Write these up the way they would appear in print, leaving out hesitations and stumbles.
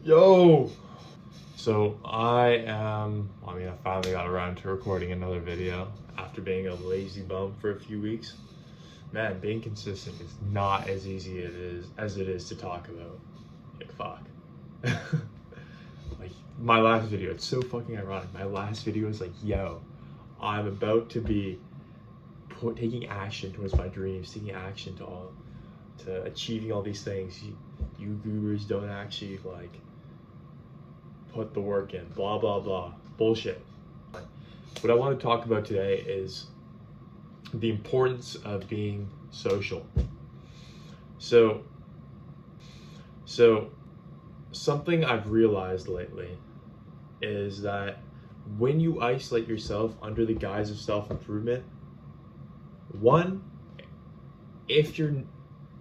Yo! I finally got around to recording another video after being a lazy bum for a few weeks. Man, being consistent is not as easy as it is to talk about. Like, fuck. Like, my last video, it's so fucking ironic. My last video was like, yo, I'm about to be taking action towards my dreams, taking action to achieving all these things. You gurus don't actually, like, put the work in, blah, blah, blah. Bullshit. What I want to talk about today is the importance of being social. So something I've realized lately is that when you isolate yourself under the guise of self-improvement, one, if you're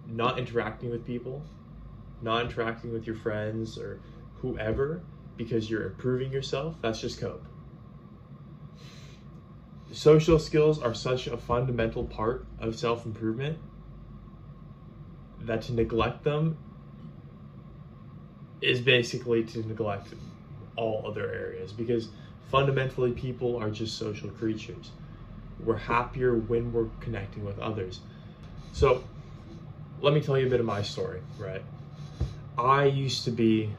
not interacting with people, not interacting with your friends or whoever, because you're improving yourself, that's just cope. Social skills are such a fundamental part of self-improvement that to neglect them is basically to neglect all other areas, because fundamentally people are just social creatures. We're happier when we're connecting with others. So let me tell you a bit of my story, right? I used to be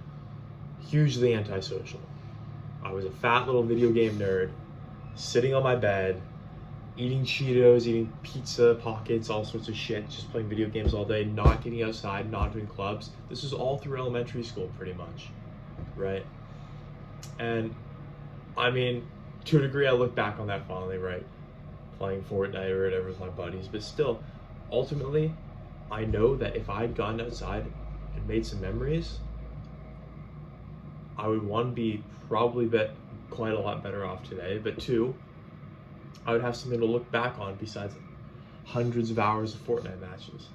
hugely antisocial. I was a fat little video game nerd, sitting on my bed, eating Cheetos, eating pizza pockets, all sorts of shit, just playing video games all day, not getting outside, not doing clubs. This was all through elementary school, pretty much, right? And I mean, to a degree, I look back on that fondly, right? Playing Fortnite or whatever with my buddies, but still, ultimately, I know that if I'd gone outside and made some memories, I would, one, be probably quite a lot better off today, but two, I would have something to look back on besides hundreds of hours of Fortnite matches.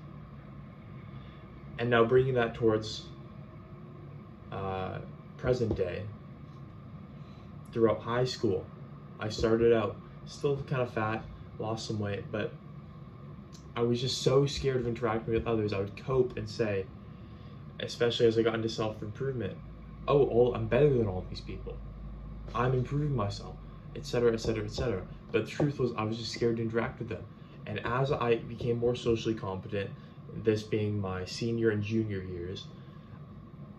And now bringing that towards present day, throughout high school, I started out still kind of fat, lost some weight, but I was just so scared of interacting with others. I would cope and say, especially as I got into self-improvement, I'm better than all these people. I'm improving myself, etc., etc., etc. But the truth was, I was just scared to interact with them. And as I became more socially competent, this being my senior and junior years,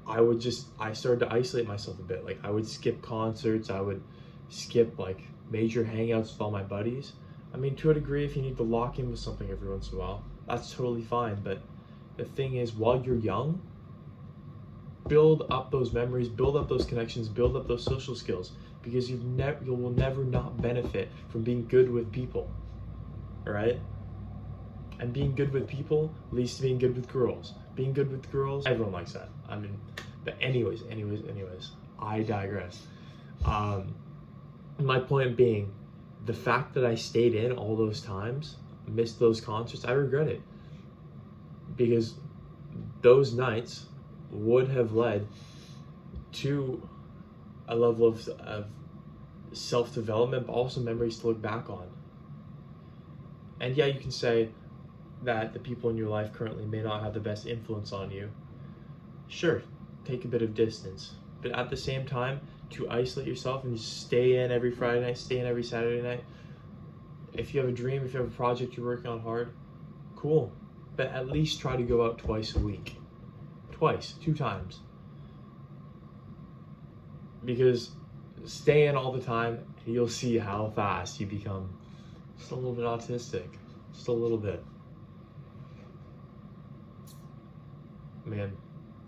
I started to isolate myself a bit. Like, I would skip concerts, I would skip like major hangouts with all my buddies. I mean, to a degree, if you need to lock in with something every once in a while, that's totally fine. But the thing is, while you're young, build up those memories, build up those connections, build up those social skills, because you will never not benefit from being good with people, right? And being good with people leads to being good with girls. Being good with girls, everyone likes that. I mean, but anyways, I digress. My point being, the fact that I stayed in all those times, missed those concerts, I regret it, because those nights would have led to a level of self-development, but also memories to look back on. And yeah, you can say that the people in your life currently may not have the best influence on you. Sure, take a bit of distance, but at the same time, to isolate yourself and just stay in every Friday night, stay in every Saturday night. If you have a dream, if you have a project you're working on hard, cool, but at least try to go out twice a week. Twice, 2 times. Because stay in all the time, and you'll see how fast you become just a little bit autistic. Just a little bit. Man,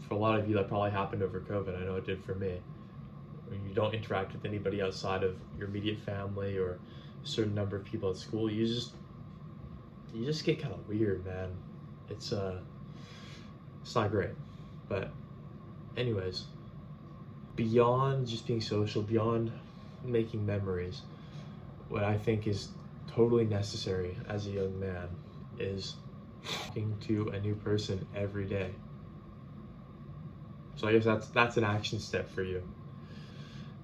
for a lot of you, that probably happened over COVID. I know it did for me. When you don't interact with anybody outside of your immediate family or a certain number of people at school, you just get kind of weird, man. It's not great. But anyways, beyond just being social, beyond making memories, what I think is totally necessary as a young man is talking to a new person every day. So I guess that's an action step for you.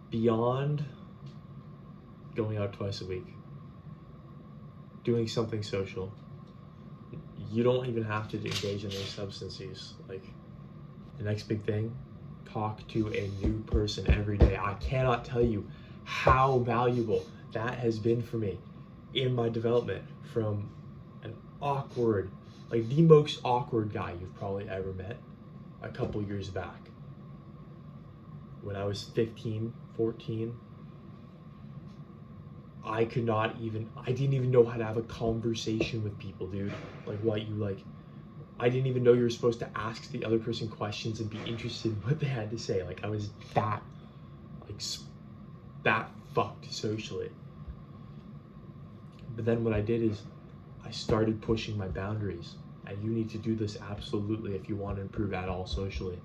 Beyond going out twice a week, doing something social, you don't even have to engage in any substance use. Like, the next big thing, talk to a new person every day. I cannot tell you how valuable that has been for me in my development from an awkward, like the most awkward guy you've probably ever met a couple years back. When I was 15, 14, I didn't even know how to have a conversation with people, dude. I didn't even know you were supposed to ask the other person questions and be interested in what they had to say. Like, I was that fucked socially. But then what I did is I started pushing my boundaries. And you need to do this absolutely if you want to improve at all socially.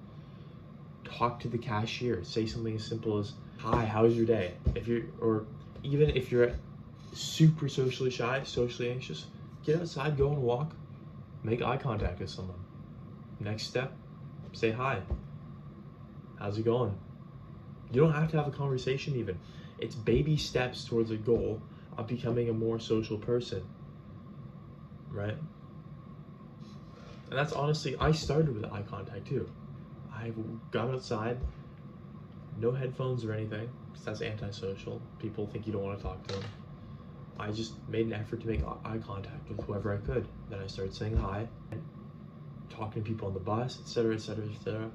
Talk to the cashier. Say something as simple as, "Hi, how's your day?" Even if you're super socially shy, socially anxious, get outside, go on a walk, make eye contact with someone. Next step, say hi. How's it going? You don't have to have a conversation even. It's baby steps towards a goal of becoming a more social person, right? And that's honestly, I started with eye contact too. I got outside, no headphones or anything, because that's antisocial. People think you don't want to talk to them. I just made an effort to make eye contact with whoever I could. Then I started saying hi, and talking to people on the bus, etc., etc., etc.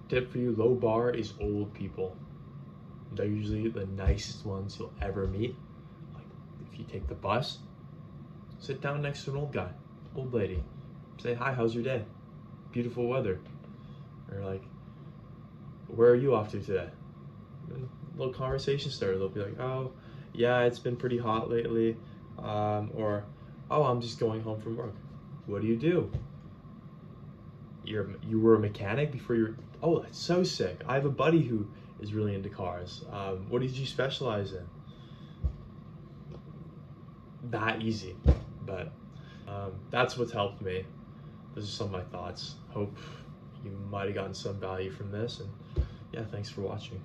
Tip for you, low bar is old people. They're usually the nicest ones you'll ever meet. Like, if you take the bus, sit down next to an old guy, old lady. Say, "Hi, how's your day? Beautiful weather." Or like, "Where are you off to today?" And a little conversation starter. They'll be like, "Oh, yeah, it's been pretty hot lately." Or, "Oh, I'm just going home from work." "What do you do?" You were a mechanic before you were... Oh, that's so sick. I have a buddy who is really into cars. What did you specialize in? That easy. But that's what's helped me. Those are some of my thoughts. Hope you might have gotten some value from this. And yeah, thanks for watching.